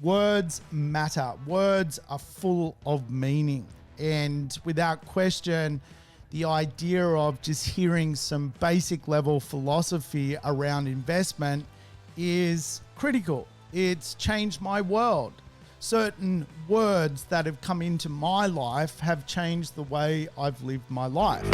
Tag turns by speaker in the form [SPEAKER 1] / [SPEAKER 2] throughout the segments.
[SPEAKER 1] Words matter. Words are full of meaning. And without question, the idea of just hearing some basic level philosophy around investment is critical. It's changed my world. Certain words that have come into my life have changed the way I've lived my life.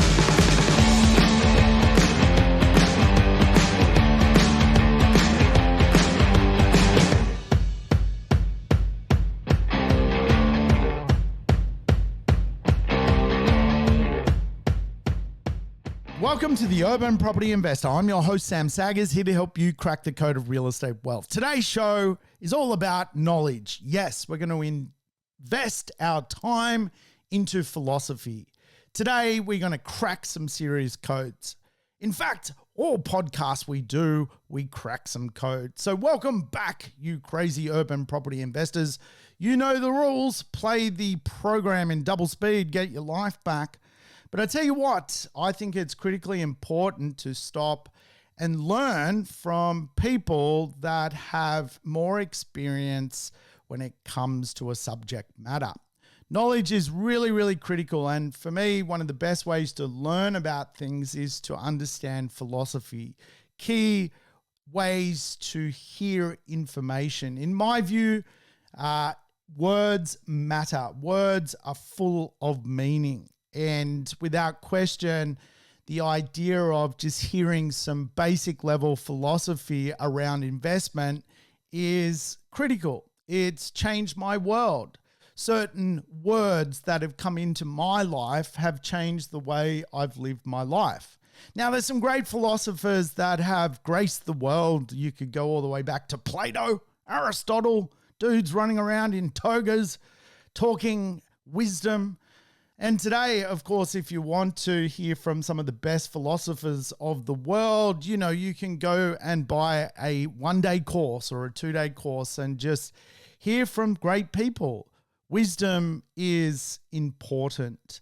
[SPEAKER 1] Welcome to the Urban Property Investor. I'm your host, Sam Saggers, here to help you crack the code of real estate wealth. Today's show is all about knowledge. Yes, we're going to invest our time into philosophy. Today, we're going to crack some serious codes. In fact, all podcasts we do, we crack some code. So welcome back, you crazy urban property investors. You know the rules. Play the program in double speed, get your life back. But I tell you what, I think it's critically important to stop and learn from people that have more experience when it comes to a subject matter. Knowledge is really, really critical. And for me, one of the best ways to learn about things is to understand philosophy. Key ways to hear information. In my view, words matter. Words are full of meaning. And without question, the idea of just hearing some basic level philosophy around investment is critical. It's changed my world. Certain words that have come into my life have changed the way I've lived my life. Now, there's some great philosophers that have graced the world. You could go all the way back to Plato, Aristotle, dudes running around in togas, talking wisdom. And today, of course, if you want to hear from some of the best philosophers of the world, you can go and buy a one-day course or a two-day course and just hear from great people. Wisdom is important.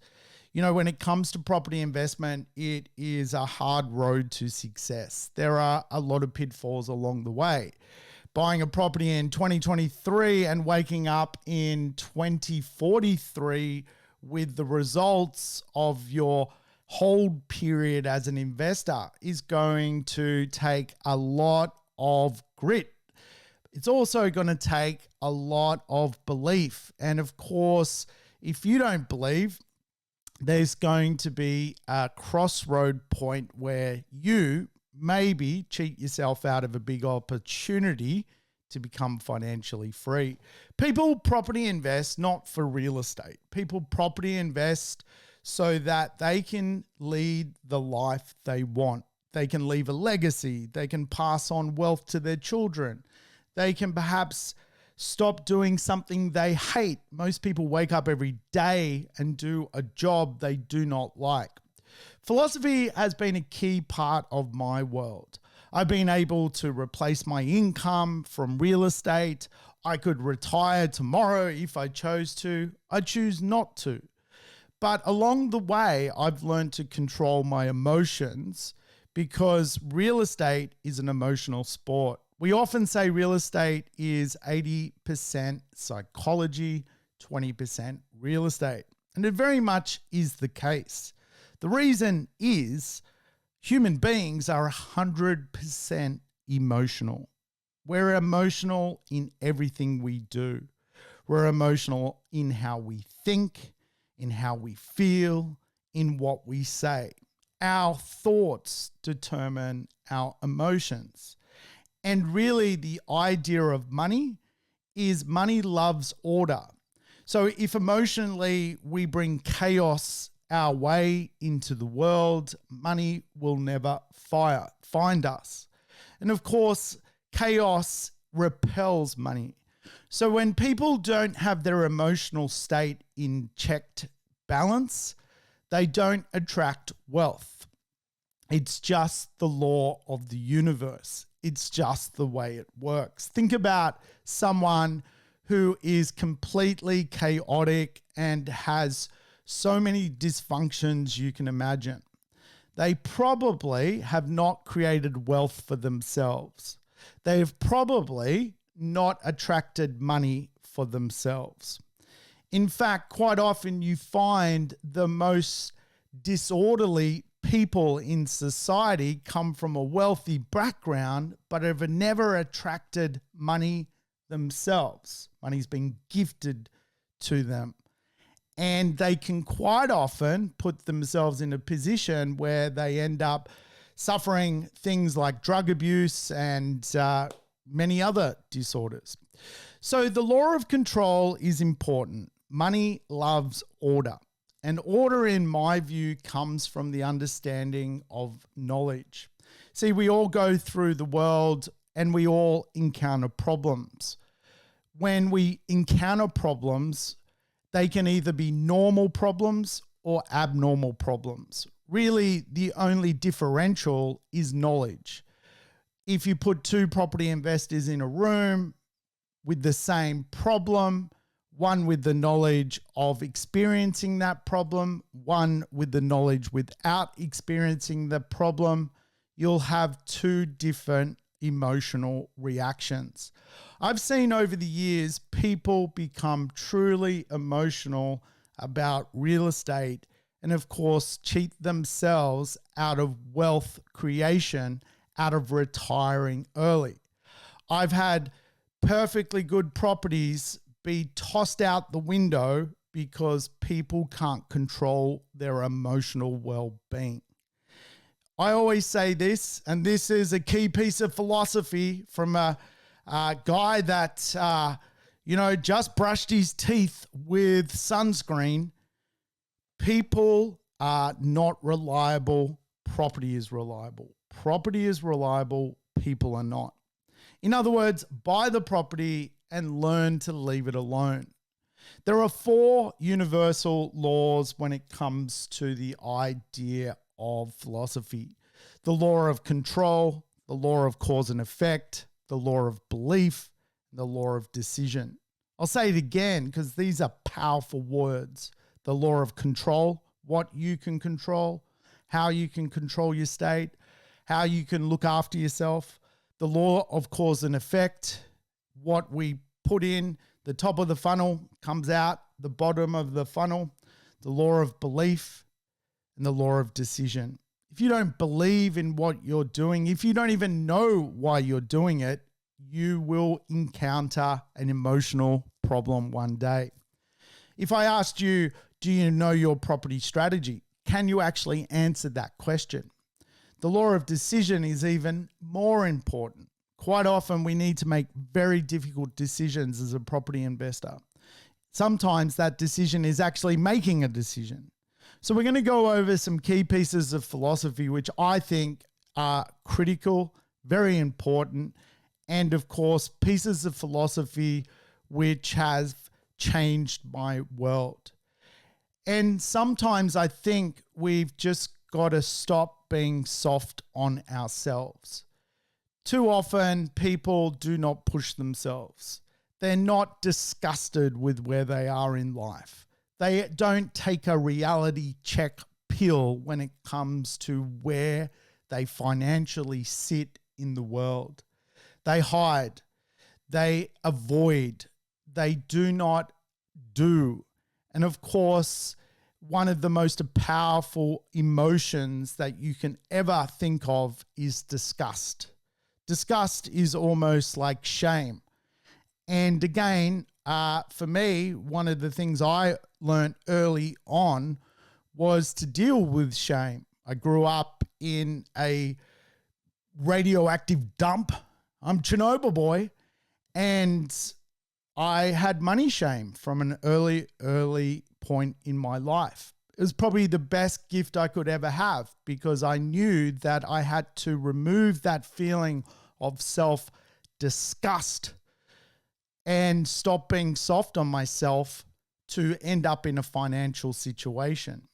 [SPEAKER 1] When it comes to property investment, it is a hard road to success. There are a lot of pitfalls along the way. Buying a property in 2023 and waking up in 2043 with the results of your hold period as an investor is going to take a lot of grit. It's also going to take a lot of belief. And of course, if you don't believe, there's going to be a crossroad point where you maybe cheat yourself out of a big opportunity to become financially free. People property invest not for real estate. People property invest so that they can lead the life they want. They can leave a legacy. They can pass on wealth to their children. They can perhaps stop doing something they hate. Most people wake up every day and do a job they do not like. Philosophy has been a key part of my world. I've been able to replace my income from real estate. I could retire tomorrow if I chose to. I choose not to. But along the way, I've learned to control my emotions because real estate is an emotional sport. We often say real estate is 80% psychology, 20% real estate. And it very much is the case. The reason is human beings are 100% emotional. We're emotional in everything we do. We're emotional in how we think, in how we feel, in what we say. Our thoughts determine our emotions. And really the idea of money is money loves order. So if emotionally we bring chaos our way into the world, money will never find us. And of course, chaos repels money. So when people don't have their emotional state in checked balance, they don't attract wealth. It's just the law of the universe. It's just the way it works. Think about someone who is completely chaotic and has so many dysfunctions you can imagine. They probably have not created wealth for themselves. They've probably not attracted money for themselves. In fact, quite often you find the most disorderly people in society come from a wealthy background, but have never attracted money themselves. Money's been gifted to them. And they can quite often put themselves in a position where they end up suffering things like drug abuse and many other disorders. So the law of control is important. Money loves order. And order, in my view, comes from the understanding of knowledge. See, we all go through the world and we all encounter problems. When we encounter problems, they can either be normal problems or abnormal problems. Really, the only differential is knowledge. If you put two property investors in a room with the same problem, one with the knowledge of experiencing that problem, one with the knowledge without experiencing the problem, you'll have two different emotional reactions. I've seen over the years people become truly emotional about real estate and, of course, cheat themselves out of wealth creation, out of retiring early. I've had perfectly good properties be tossed out the window because people can't control their emotional well-being. I always say this, and this is a key piece of philosophy from a guy that, just brushed his teeth with sunscreen. People are not reliable. Property is reliable. Property is reliable. People are not. In other words, buy the property and learn to leave it alone. There are 4 universal laws when it comes to the idea of philosophy: the law of control, the law of cause and effect, the law of belief, and the law of decision. I'll say it again because these are powerful words. The law of control, what you can control, how you can control your state, how you can look after yourself. The law of cause and effect, what we put in, the top of the funnel comes out the bottom of the funnel. The law of belief and the law of decision. If you don't believe in what you're doing, if you don't even know why you're doing it, you will encounter an emotional problem one day. If I asked you, do you know your property strategy? Can you actually answer that question? The law of decision is even more important. Quite often we need to make very difficult decisions as a property investor. Sometimes that decision is actually making a decision. So we're going to go over some key pieces of philosophy which I think are critical, very important, and of course pieces of philosophy which has changed my world. And sometimes I think we've just got to stop being soft on ourselves. Too often people do not push themselves. They're not disgusted with where they are in life. They don't take a reality check pill when it comes to where they financially sit in the world. They hide, they avoid, they do not do. And of course, one of the most powerful emotions that you can ever think of is disgust. Disgust is almost like shame. And again, for me, one of the things I learned early on was to deal with shame. I grew up in a radioactive dump. I'm Chernobyl boy. And I had money shame from an early point in my life. It was probably the best gift I could ever have because I knew that I had to remove that feeling of self-disgust and stop being soft on myself to end up in a financial situation.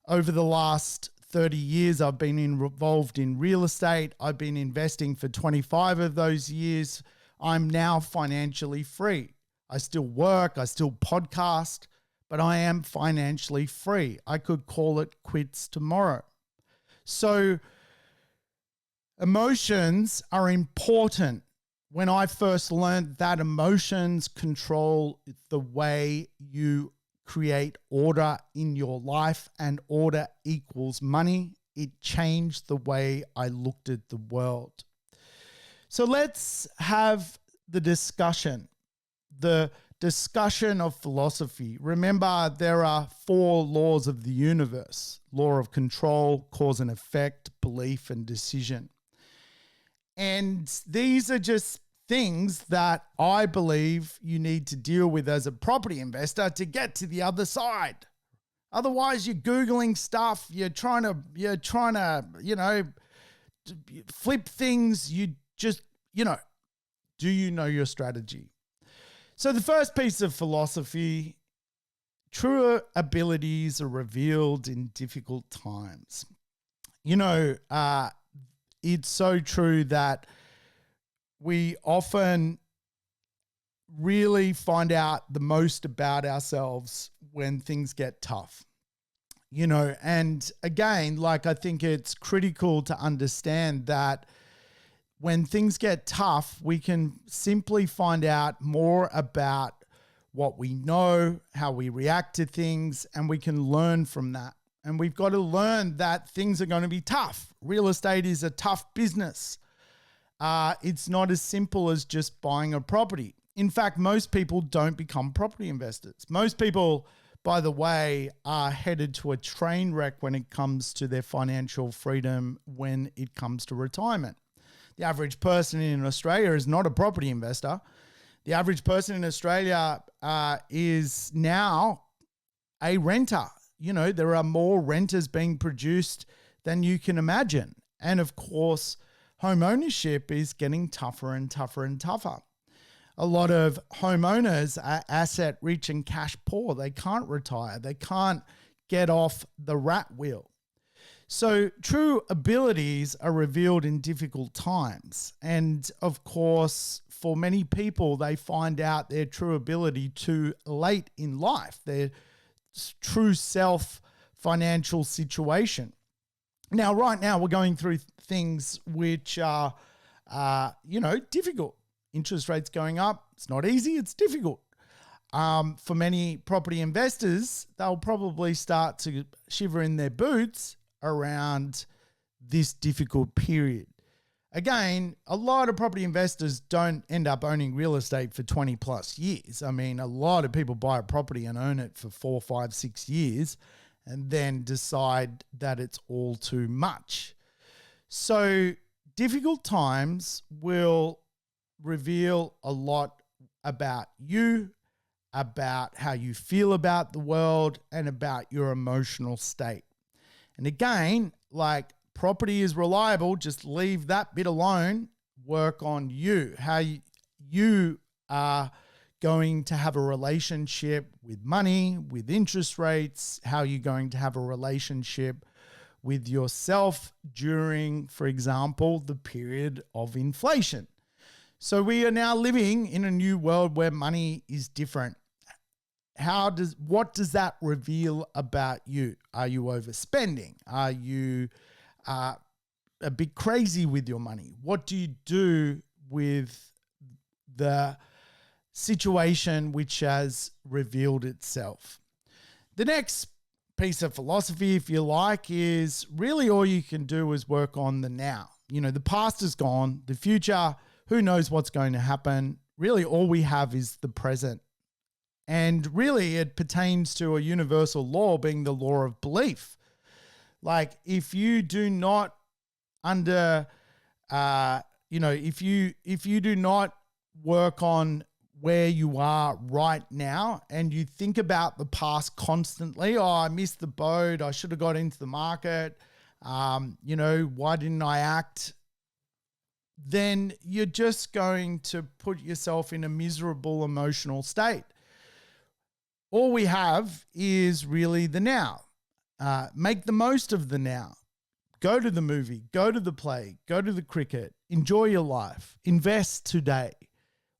[SPEAKER 1] Over the last 30 years, I've been involved in real estate. I've been investing for 25 of those years. I'm now financially free. I still work, I still podcast, but I am financially free. I could call it quits tomorrow. So emotions are important. when I first learned that emotions control the way you create order in your life and order equals money, it changed the way I looked at the world. So let's have the discussion of philosophy. Remember, there are 4 laws of the universe: law of control, cause and effect, belief, and decision. And these are just things that I believe you need to deal with as a property investor to get to the other side. Otherwise, you're Googling stuff, you're trying to, flip things. You just, do you know your strategy? So the first piece of philosophy: true abilities are revealed in difficult times. It's so true that we often really find out the most about ourselves when things get tough. And again, I think it's critical to understand that when things get tough, we can simply find out more about what we know, how we react to things, and we can learn from that. And we've got to learn that things are going to be tough. Real estate is a tough business. It's not as simple as just buying a property. In fact, most people don't become property investors. Most people, by the way, are headed to a train wreck when it comes to their financial freedom, when it comes to retirement. The average person in Australia is not a property investor. The average person in Australia is now a renter. There are more renters being produced than you can imagine. And of course, home ownership is getting tougher and tougher and tougher. A lot of homeowners are asset rich and cash poor. They can't retire. They can't get off the rat wheel. So true abilities are revealed in difficult times. And of course, for many people, they find out their true ability too late in life, their true self financial situation. Now, right now, we're going through things which are, difficult. Interest rates going up. It's not easy. It's difficult. For many property investors, they'll probably start to shiver in their boots around this difficult period. Again, a lot of property investors don't end up owning real estate for 20 plus years. I mean, a lot of people buy a property and own it for 4, 5, 6 years and then decide that it's all too much. So difficult times will reveal a lot about you, about how you feel about the world, and about your emotional state. And again, property is reliable, just leave that bit alone. Work on you, how you are going to have a relationship with money, with interest rates, how you're going to have a relationship with yourself during, for example, the period of inflation. So we are now living in a new world where money is different. What does that reveal about you? Are you overspending? Are you a bit crazy with your money? What do you do with the situation which has revealed itself? The next piece of philosophy, if you like, is really all you can do is work on the now. The past is gone. The future, who knows what's going to happen? Really, all we have is the present. And really, it pertains to a universal law being the law of belief. If you do not if you do not work on where you are right now and you think about the past constantly, I missed the boat, I should have got into the market, why didn't I act? Then you're just going to put yourself in a miserable emotional state. All we have is really the now. Make the most of the now. Go to the movie, go to the play, go to the cricket, enjoy your life, invest today.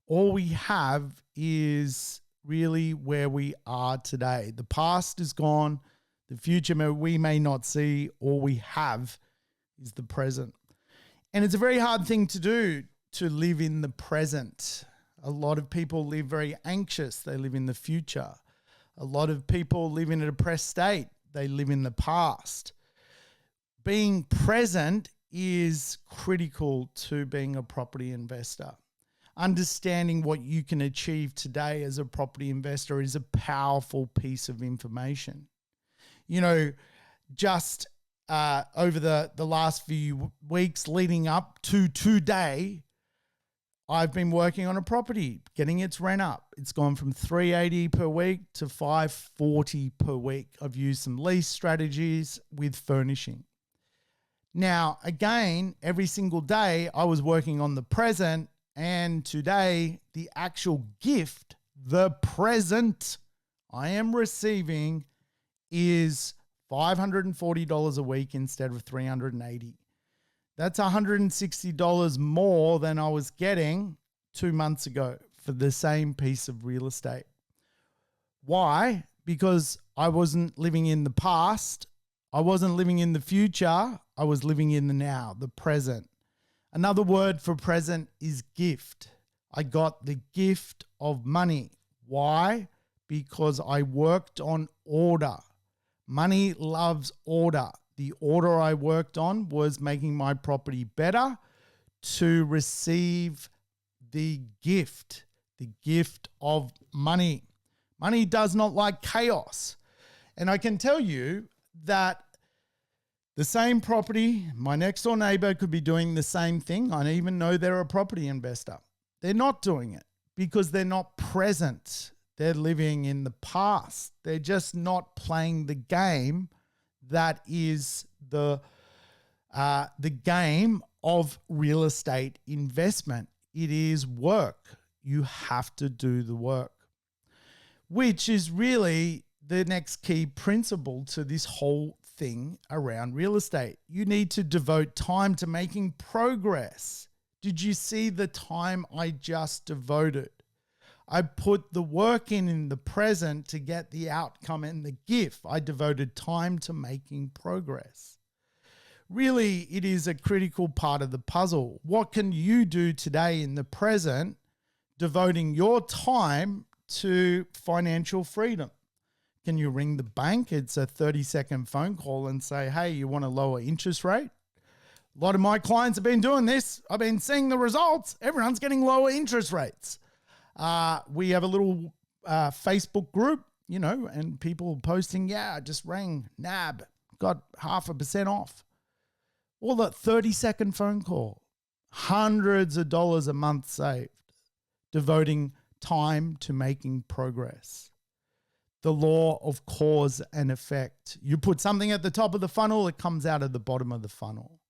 [SPEAKER 1] All we have is really where we are today. The past is gone. The future we may not see. All we have is the present. And it's a very hard thing to do to live in the present. A lot of people live very anxious. They live in the future. A lot of people live in a depressed state. They live in the past. Being present is critical to being a property investor. Understanding what you can achieve today as a property investor is a powerful piece of information. You know, just over the last few weeks leading up to today, I've been working on a property, getting its rent up. It's gone from $380 per week to $540 per week. I've used some lease strategies with furnishing. Now, again, every single day I was working on the present, and today the actual gift, the present I am receiving is $540 a week instead of $380. That's $160 more than I was getting 2 months ago for the same piece of real estate. Why? Because I wasn't living in the past. I wasn't living in the future. I was living in the now, the present. Another word for present is gift. I got the gift of money. Why? Because I worked on order. Money loves order. The order I worked on was making my property better to receive the gift of money. Money does not like chaos. And I can tell you that the same property, my next door neighbor could be doing the same thing. I even know they're a property investor. They're not doing it because they're not present. They're living in the past. They're just not playing the game that is the game of real estate investment. It is work. You have to do the work, which is really the next key principle to this whole thing around real estate. You need to devote time to making progress. Did you see the time I just devoted? I put the work in the present to get the outcome and the gift. I devoted time to making progress. Really, it is a critical part of the puzzle. What can you do today in the present, devoting your time to financial freedom? Can you ring the bank? It's a 30-second phone call and say, hey, you want a lower interest rate? A lot of my clients have been doing this. I've been seeing the results. Everyone's getting lower interest rates. We have a little Facebook group, you know, and people posting, yeah, I just rang NAB, got 0.5% off. Well, that 30-second phone call, hundreds of dollars a month saved, devoting time to making progress. The law of cause and effect. You put something at the top of the funnel, it comes out of the bottom of the funnel.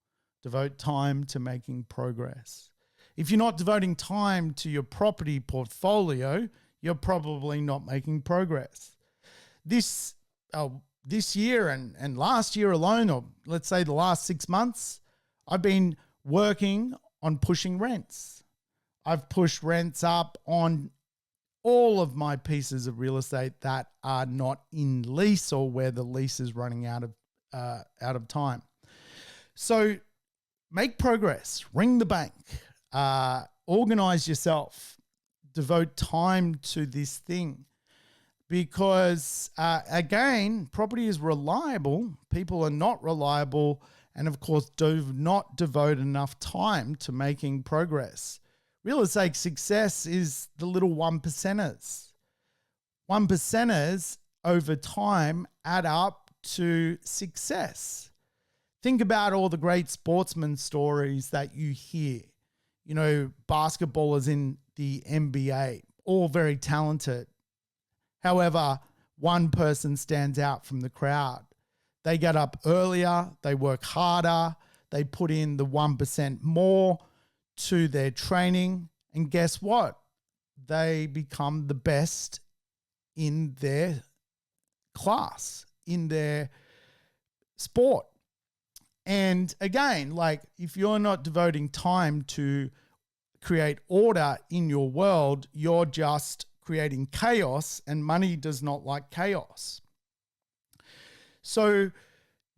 [SPEAKER 1] Devote time to making progress. If you're not devoting time to your property portfolio, you're probably not making progress. This year and last year alone, or let's say the last 6 months, I've been working on pushing rents. I've pushed rents up on all of my pieces of real estate that are not in lease or where the lease is running out of time. So make progress, ring the bank, organize yourself, devote time to this thing. Because again, property is reliable. People are not reliable. And of course, do not devote enough time to making progress. Real estate success is the little 1%ers. 1%ers over time add up to success. Think about all the great sportsman stories that you hear. You know, basketballers in the NBA, all very talented. However, one person stands out from the crowd. They get up earlier, they work harder, they put in the 1% more to their training, and guess what? They become the best in their class, in their sport. And again, like if you're not devoting time to create order in your world, you're just creating chaos, and money does not like chaos. So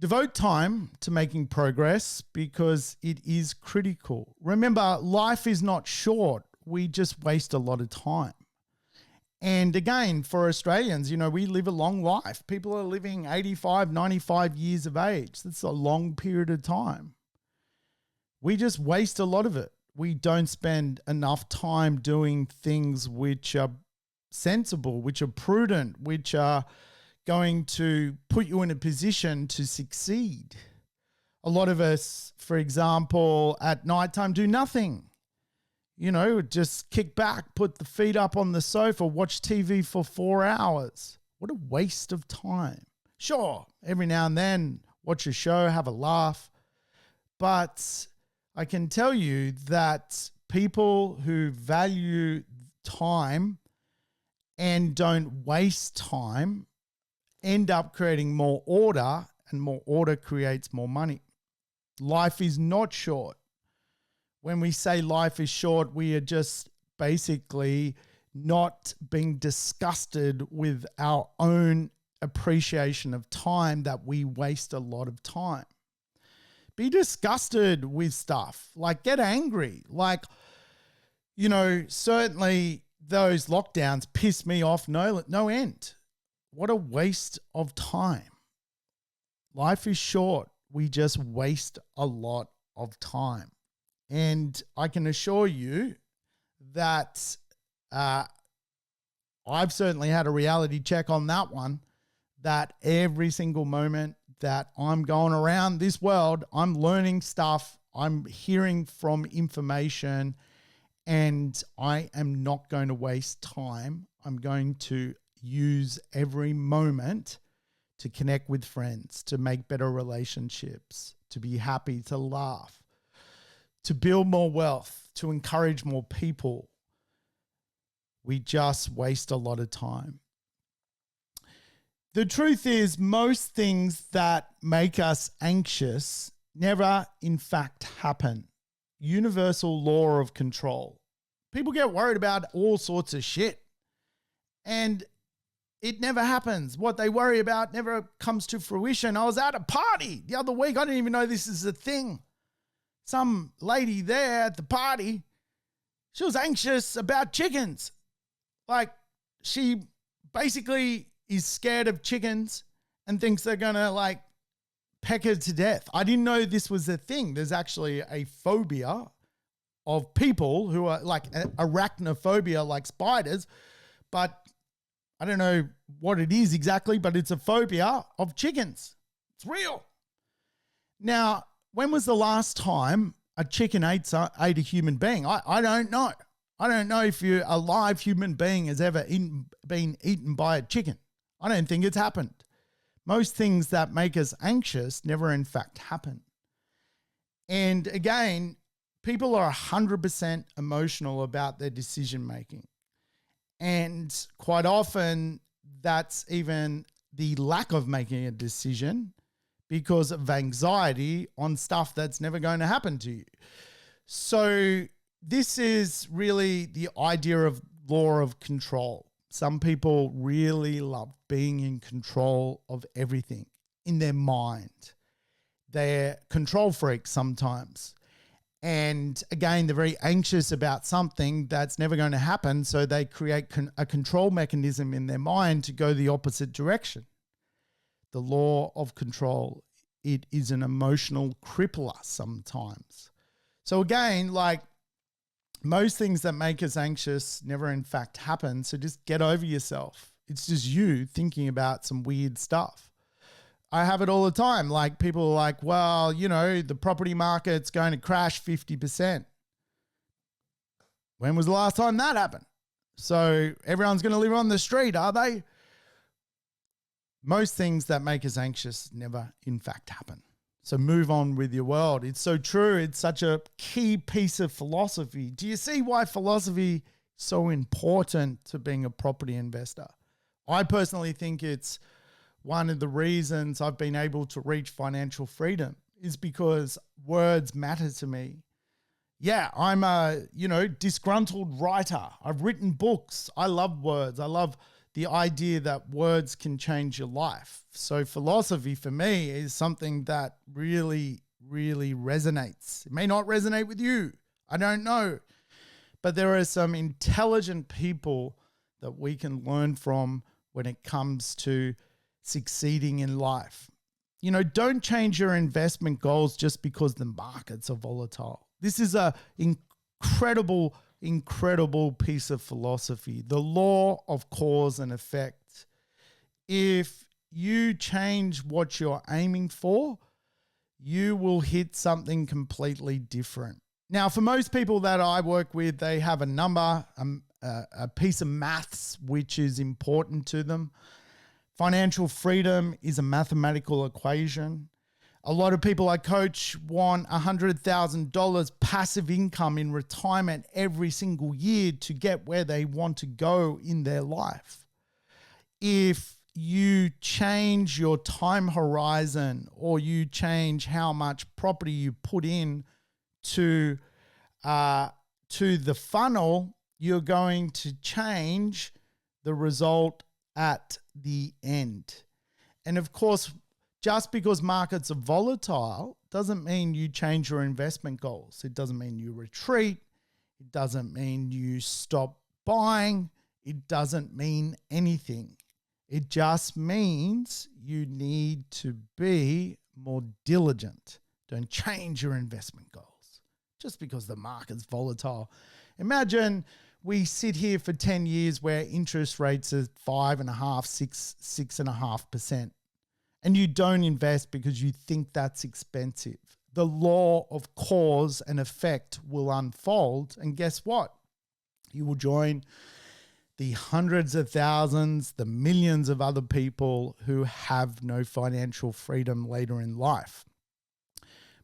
[SPEAKER 1] Devote time to making progress because it is critical. Remember, life is not short. We just waste a lot of time. And again, for Australians, we live a long life. People are living 85, 95 years of age. That's a long period of time. We just waste a lot of it. We don't spend enough time doing things which are sensible, which are prudent, which are going to put you in a position to succeed. A lot of us, for example, at nighttime do nothing. Just kick back, put the feet up on the sofa, watch TV for 4 hours. What a waste of time. Sure, every now and then, watch a show, have a laugh. But I can tell you that people who value time and don't waste time end up creating more order, and more order creates more money. Life is not short. When we say life is short, we are just basically not being disgusted with our own appreciation of time, that we waste a lot of time. Be disgusted with stuff, like get angry. Certainly those lockdowns piss me off no end. What a waste of time. Life is short. We just waste a lot of time. And I can assure you that I've certainly had a reality check on that one, that every single moment that I'm going around this world, I'm learning stuff, I'm hearing from information, and I am not going to waste time. I'm going to use every moment to connect with friends, to make better relationships, to be happy, to laugh, to build more wealth, to encourage more people. We just waste a lot of time. The truth is, most things that make us anxious never in fact happen. Universal law of control. People get worried about all sorts of shit, and it never happens. What they worry about never comes to fruition. I was at a party the other week. I didn't even know this is a thing. Some lady there at the party, she was anxious about chickens. She basically is scared of chickens and thinks they're going to peck her to death. I didn't know this was a thing. There's actually a phobia of people who are arachnophobia, like spiders, but I don't know what it is exactly, but it's a phobia of chickens. It's real. Now, when was the last time a chicken ate a human being? I don't know. I don't know if a live human being has ever been eaten by a chicken. I don't think it's happened. Most things that make us anxious never in fact happen. And again, people are 100% emotional about their decision making. And quite often that's even the lack of making a decision because of anxiety on stuff that's never going to happen to you. So this is really the idea of law of control. Some people really love being in control of everything in their mind. They're control freaks sometimes. And again, they're very anxious about something that's never going to happen. So they create a control mechanism in their mind to go the opposite direction. The law of control, it is an emotional crippler sometimes. So again, most things that make us anxious never in fact happen. So just get over yourself. It's just you thinking about some weird stuff. I have it all the time. People are like, well, the property market's going to crash 50%. When was the last time that happened? So everyone's going to live on the street, are they? Most things that make us anxious never in fact happen. So move on with your world. It's so true. It's such a key piece of philosophy. Do you see why philosophy is so important to being a property investor? I personally think it's one of the reasons I've been able to reach financial freedom is because words matter to me. Yeah, I'm a, disgruntled writer. I've written books. I love words. I love the idea that words can change your life. So philosophy for me is something that really, really resonates. It may not resonate with you. I don't know. But there are some intelligent people that we can learn from when it comes to succeeding in life. Don't change your investment goals just because the markets are volatile. This is an incredible piece of philosophy. The law of cause and effect. If you change what you're aiming for, you will hit something completely different. Now, for most people that I work with, they have a number, a piece of maths which is important to them. Financial freedom is a mathematical equation. A lot of people I coach want $100,000 passive income in retirement every single year to get where they want to go in their life. If you change your time horizon or you change how much property you put in to the funnel, you're going to change the result at the end. And of course, just because markets are volatile doesn't mean you change your investment goals. It doesn't mean you retreat. It doesn't mean you stop buying. It doesn't mean anything. It just means you need to be more diligent. Don't change your investment goals just because the market's volatile. Imagine we sit here for 10 years where interest rates are 5.5%, 6.5%, and you don't invest because you think that's expensive. The law of cause and effect will unfold, and guess what? You will join the hundreds of thousands, the millions of other people who have no financial freedom later in life.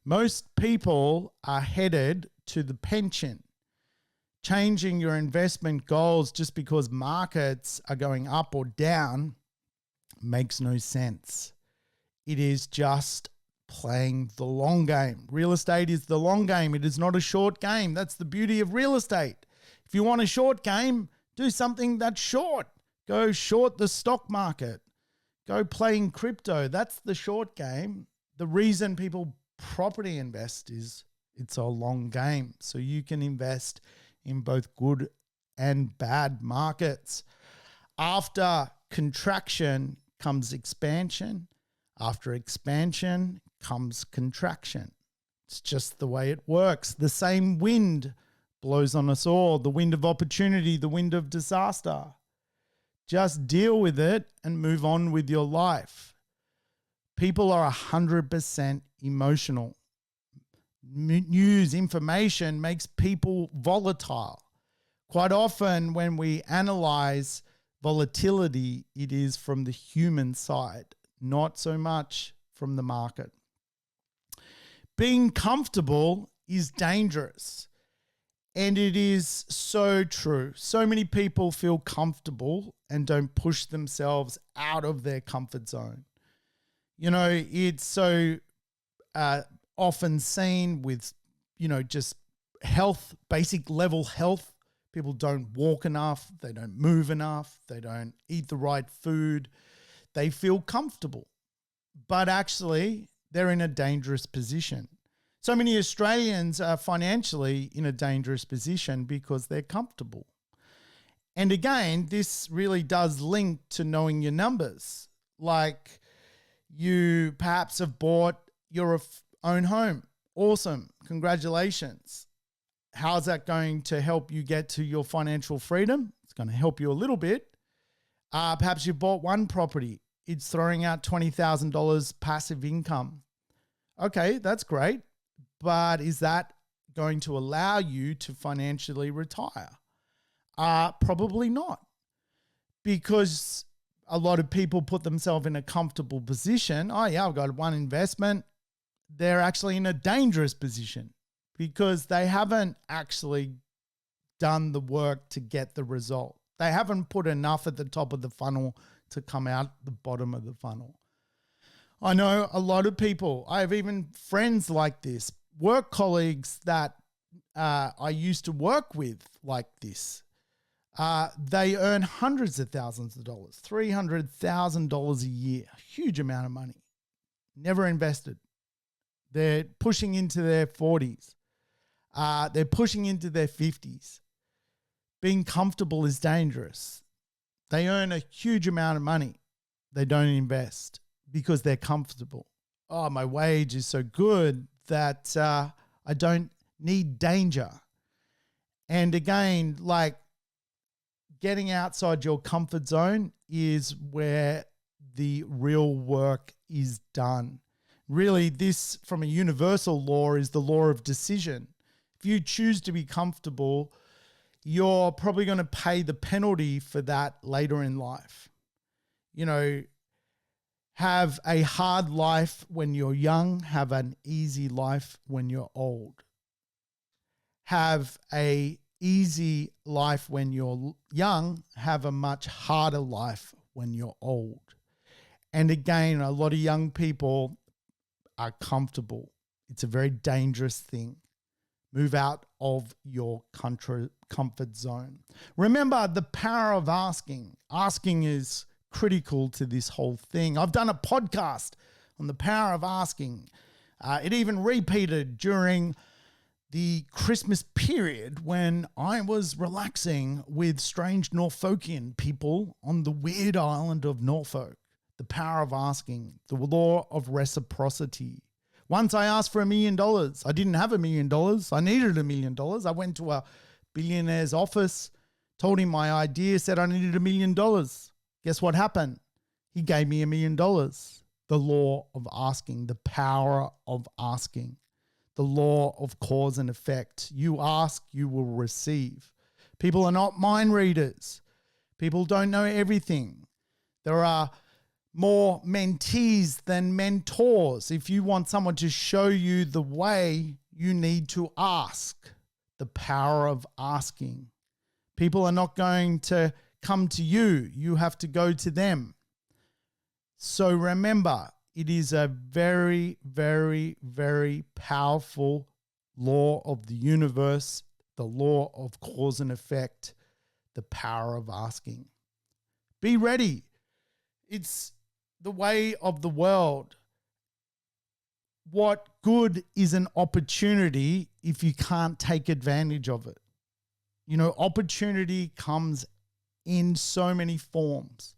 [SPEAKER 1] Most people are headed to the pension. Changing your investment goals just because markets are going up or down makes no sense. It is just playing the long game. Real estate is the long game. It is not a short game. That's the beauty of real estate. If you want a short game, do something that's short. Go short the stock market. Go playing crypto. That's the short game. The reason people property invest is it's a long game. So you can invest in both good and bad markets. After contraction comes expansion. After expansion comes contraction. It's just the way it works. The same wind blows on us all, the wind of opportunity, the wind of disaster. Just deal with it and move on with your life. People are 100% emotional. News, information makes people volatile. Quite often when we analyze volatility, it is from the human side, not so much from the market. Being comfortable is dangerous. And it is so true. So many people feel comfortable and don't push themselves out of their comfort zone. It's so often seen with, just health, basic level health. People don't walk enough. They don't move enough. They don't eat the right food. They feel comfortable, but actually they're in a dangerous position. So many Australians are financially in a dangerous position because they're comfortable. And again, this really does link to knowing your numbers. Like you perhaps have bought your own home. Awesome. Congratulations. How's that going to help you get to your financial freedom? It's going to help you a little bit. Perhaps you bought one property. It's throwing out $20,000 passive income. Okay, that's great. But is that going to allow you to financially retire? Probably not. Because a lot of people put themselves in a comfortable position. Oh yeah, I've got one investment. They're actually in a dangerous position because they haven't actually done the work to get the result. They haven't put enough at the top of the funnel to come out the bottom of the funnel. I know a lot of people, I have even friends like this, work colleagues that I used to work with like this. They earn hundreds of thousands of dollars, $300,000 a year, a huge amount of money, never invested. They're pushing into their 40s. They're pushing into their 50s. Being comfortable is dangerous. They earn a huge amount of money. They don't invest because they're comfortable. Oh, my wage is so good that I don't need danger. And again, like getting outside your comfort zone is where the real work is done. Really, this from a universal law is the law of decision. If you choose to be comfortable, you're probably going to pay the penalty for that later in life. You know, have a hard life when you're young, have an easy life when you're old. Have a easy life when you're young, have a much harder life when you're old. And again, a lot of young people are comfortable. It's a very dangerous thing. Move out of your comfort zone. Remember the power of asking. Asking is critical to this whole thing. I've done a podcast on the power of asking. It even repeated during the Christmas period when I was relaxing with strange Norfolkian people on the weird island of Norfolk. The power of asking, the law of reciprocity. Once I asked for $1 million. I didn't have $1 million. I needed $1 million. I went to a billionaire's office, told him my idea, said I needed $1 million. Guess what happened? He gave me $1 million. The law of asking, the power of asking, the law of cause and effect. You ask, you will receive. People are not mind readers. People don't know everything. There are more mentees than mentors. If you want someone to show you the way, you need to ask. The power of asking. People are not going to come to you. You have to go to them. So remember, it is a very, very, very powerful law of the universe, the law of cause and effect, the power of asking. Be ready. It's the way of the world. What good is an opportunity if you can't take advantage of it? You know, opportunity comes in so many forms.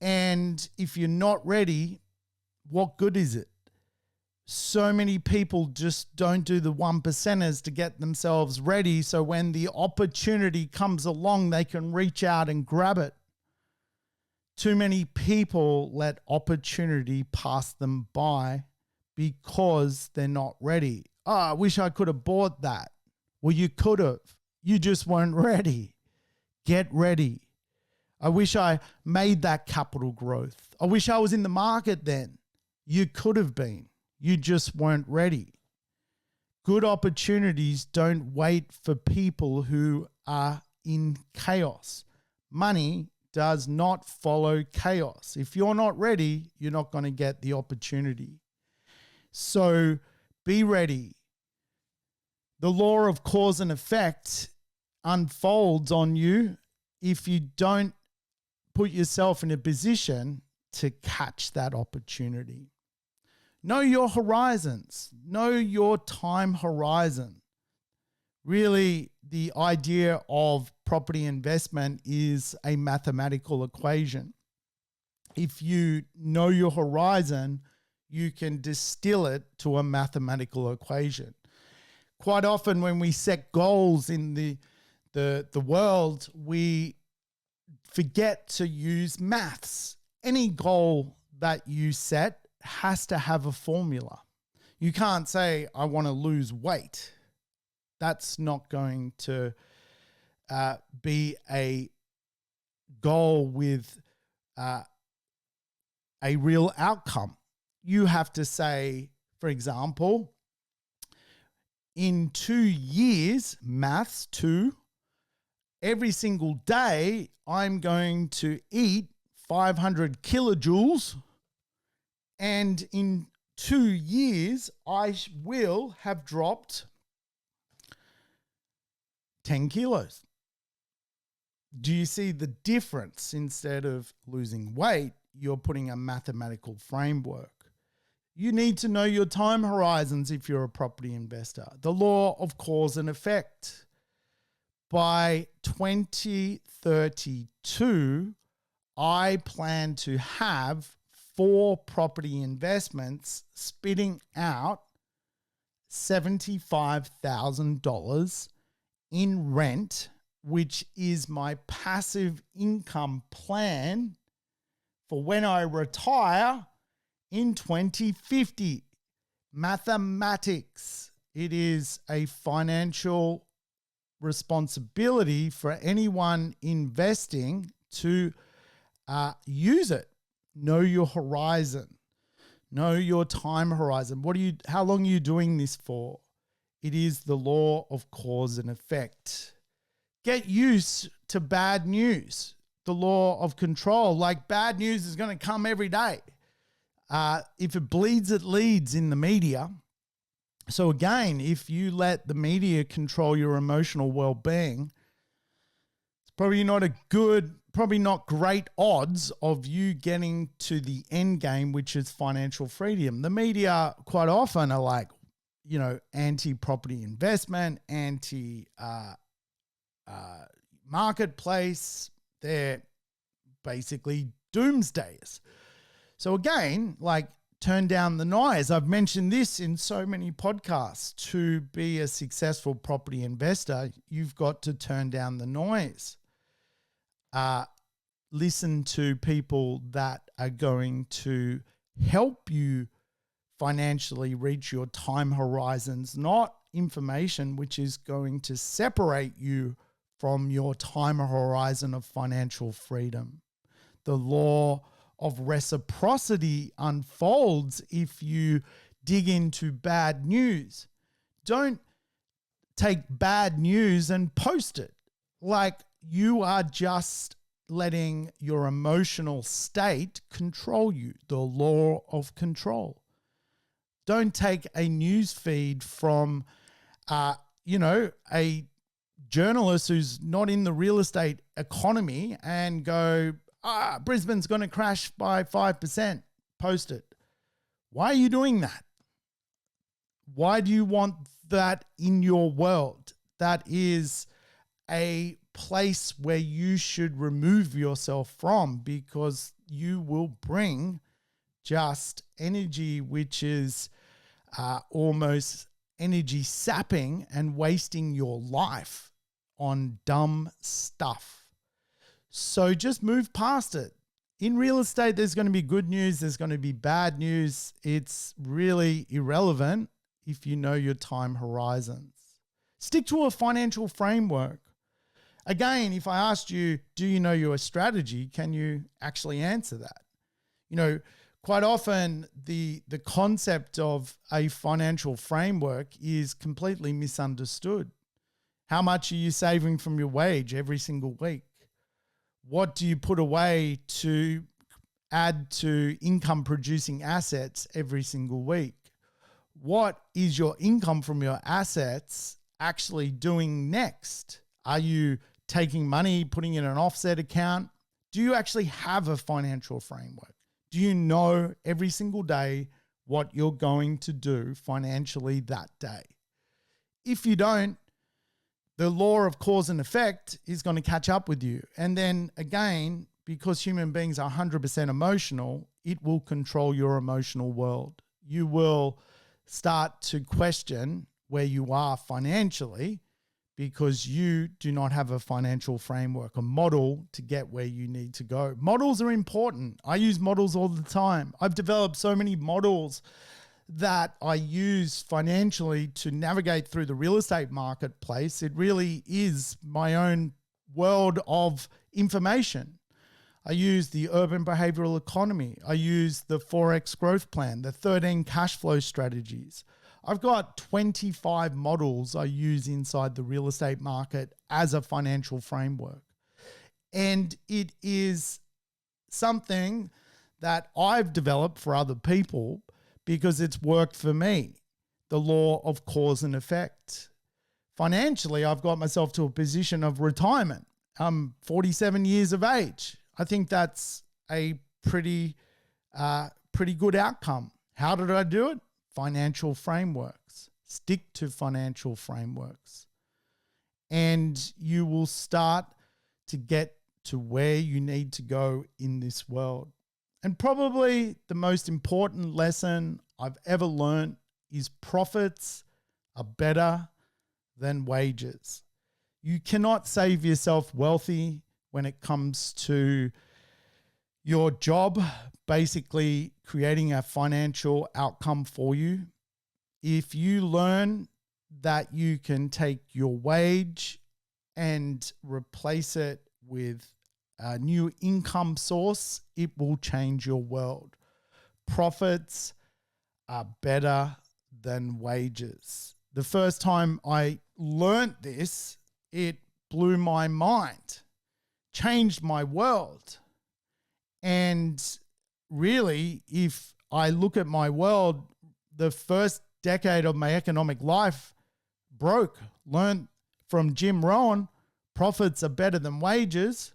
[SPEAKER 1] And if you're not ready, what good is it? So many people just don't do the 1%ers to get themselves ready. So when the opportunity comes along, they can reach out and grab it. Too many people let opportunity pass them by because they're not ready. Oh, I wish I could have bought that. Well, you could have. You just weren't ready. Get ready. I wish I made that capital growth. I wish I was in the market then. You could have been. You just weren't ready. Good opportunities don't wait for people who are in chaos. Money does not follow chaos. If you're not ready, you're not going to get the opportunity. So be ready. The law of cause and effect unfolds on you if you don't put yourself in a position to catch that opportunity. Know your horizons. Know your time horizon. Really, the idea of property investment is a mathematical equation. If you know your horizon, you can distill it to a mathematical equation. Quite often when we set goals in the world, we forget to use maths. Any goal that you set has to have a formula. You can't say, I want to lose weight. That's not going to be a goal with a real outcome. You have to say, for example, in 2 years, maths 2, every single day I'm going to eat 500 kilojoules, and in 2 years I will have dropped 10 kilos. Do you see the difference? Instead of losing weight, you're putting a mathematical framework. You need to know your time horizons if you're a property investor. The law of cause and effect. By 2032, I plan to have 4 property investments spitting out $75,000 in rent, which is my passive income plan for when I retire in 2050. Mathematics. It is a financial responsibility for anyone investing to use it. Know your horizon. Know your time horizon. How long are you doing this for? It is the law of cause and effect. Get used to bad news. The law of control. Like, bad news is going to come every day. If it bleeds, it leads in the media. So again, if you let the media control your emotional well-being, it's probably not great odds of you getting to the end game, which is financial freedom. The media quite often are like, anti-property investment, anti-marketplace. They're basically doomsdayers. So again, turn down the noise. I've mentioned this in so many podcasts. To be a successful property investor, you've got to turn down the noise. Listen to people that are going to help you financially reach your time horizons, not information which is going to separate you from your time horizon of financial freedom. The law of reciprocity unfolds if you dig into bad news. Don't take bad news and post it. You are just letting your emotional state control you. The law of control. Don't take a news feed from, a journalist who's not in the real estate economy and go, Brisbane's going to crash by 5%. Post it. Why are you doing that? Why do you want that in your world? That is a place where you should remove yourself from, because you will bring just energy which is almost energy sapping and wasting your life on dumb stuff. So just move past it. In real estate, there's going to be good news. There's going to be bad news. It's really irrelevant if you know your time horizons. Stick to a financial framework. Again, if I asked you, do you know your strategy? Can you actually answer that? Quite often the concept of a financial framework is completely misunderstood. How much are you saving from your wage every single week? What do you put away to add to income producing assets every single week? What is your income from your assets actually doing next? Are you taking money, putting it in an offset account? Do you actually have a financial framework? Do you know every single day what you're going to do financially that day? If you don't, the law of cause and effect is going to catch up with you. And then again, because human beings are 100% emotional, it will control your emotional world. You will start to question where you are financially because you do not have a financial framework, a model to get where you need to go. Models are important. I use models all the time. I've developed so many models that I use financially to navigate through the real estate marketplace. It really is my own world of information. I use the urban behavioral economy. I use the Forex growth plan, the 13 cash flow strategies. I've got 25 models I use inside the real estate market as a financial framework. And it is something that I've developed for other people because it's worked for me. The law of cause and effect. Financially, I've got myself to a position of retirement. I'm 47 years of age. I think that's a pretty good outcome. How did I do it? Financial frameworks. Stick to financial frameworks. And you will start to get to where you need to go in this world. And probably the most important lesson I've ever learned is profits are better than wages. You cannot save yourself wealthy when it comes to your job, basically creating a financial outcome for you. If you learn that you can take your wage and replace it with a new income source, it will change your world. Profits are better than wages. The first time I learned this, it blew my mind, changed my world. And really, if I look at my world, the first decade of my economic life learned from Jim Rohn, profits are better than wages,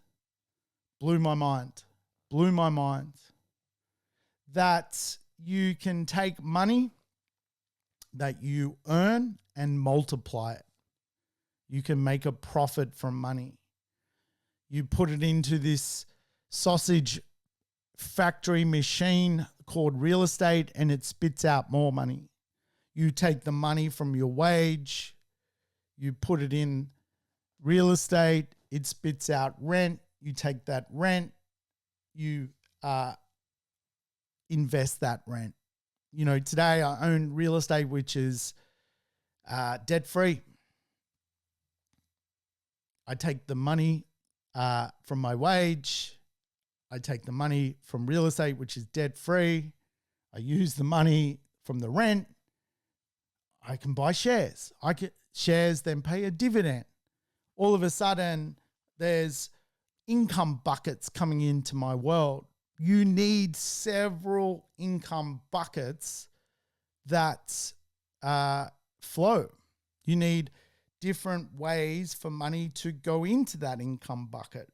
[SPEAKER 1] blew my mind. That you can take money that you earn and multiply it. You can make a profit from money. You put it into this sausage factory machine called real estate and it spits out more money. You take the money from your wage, you put it in real estate, it spits out rent. You take that rent, you invest that rent. You know, today I own real estate which is debt-free. I take the money from my wage. I take the money from real estate, which is debt-free. I use the money from the rent. I can buy shares. Shares then pay a dividend. All of a sudden, there's income buckets coming into my world. You need several income buckets that flow. You need different ways for money to go into that income bucket.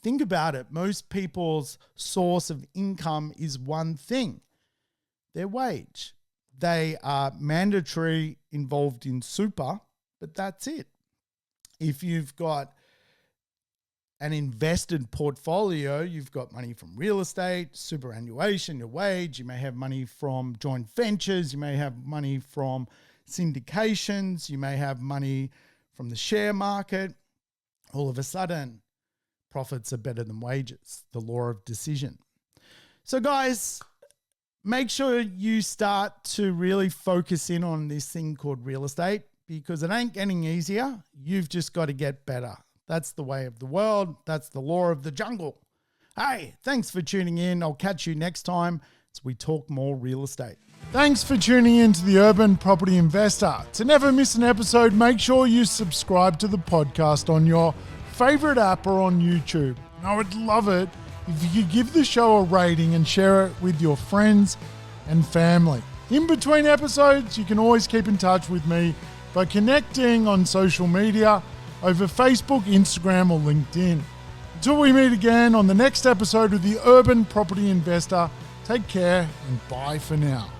[SPEAKER 1] Think about it. Most people's source of income is one thing, their wage. They are mandatory involved in super, but that's it. If you've got an invested portfolio, you've got money from real estate, superannuation, your wage. You may have money from joint ventures. You may have money from syndications. You may have money from the share market. All of a sudden, profits are better than wages, the law of decision. So guys, make sure you start to really focus in on this thing called real estate because it ain't getting easier. You've just got to get better. That's the way of the world. That's the law of the jungle. Hey, thanks for tuning in. I'll catch you next time as we talk more real estate. Thanks for tuning in to the Urban Property Investor. To never miss an episode, make sure you subscribe to the podcast on your favorite app or on YouTube. And I would love it if you could give the show a rating and share it with your friends and family. In between episodes, you can always keep in touch with me by connecting on social media over Facebook, Instagram, or LinkedIn. Until we meet again on the next episode of the Urban Property Investor, take care and bye for now.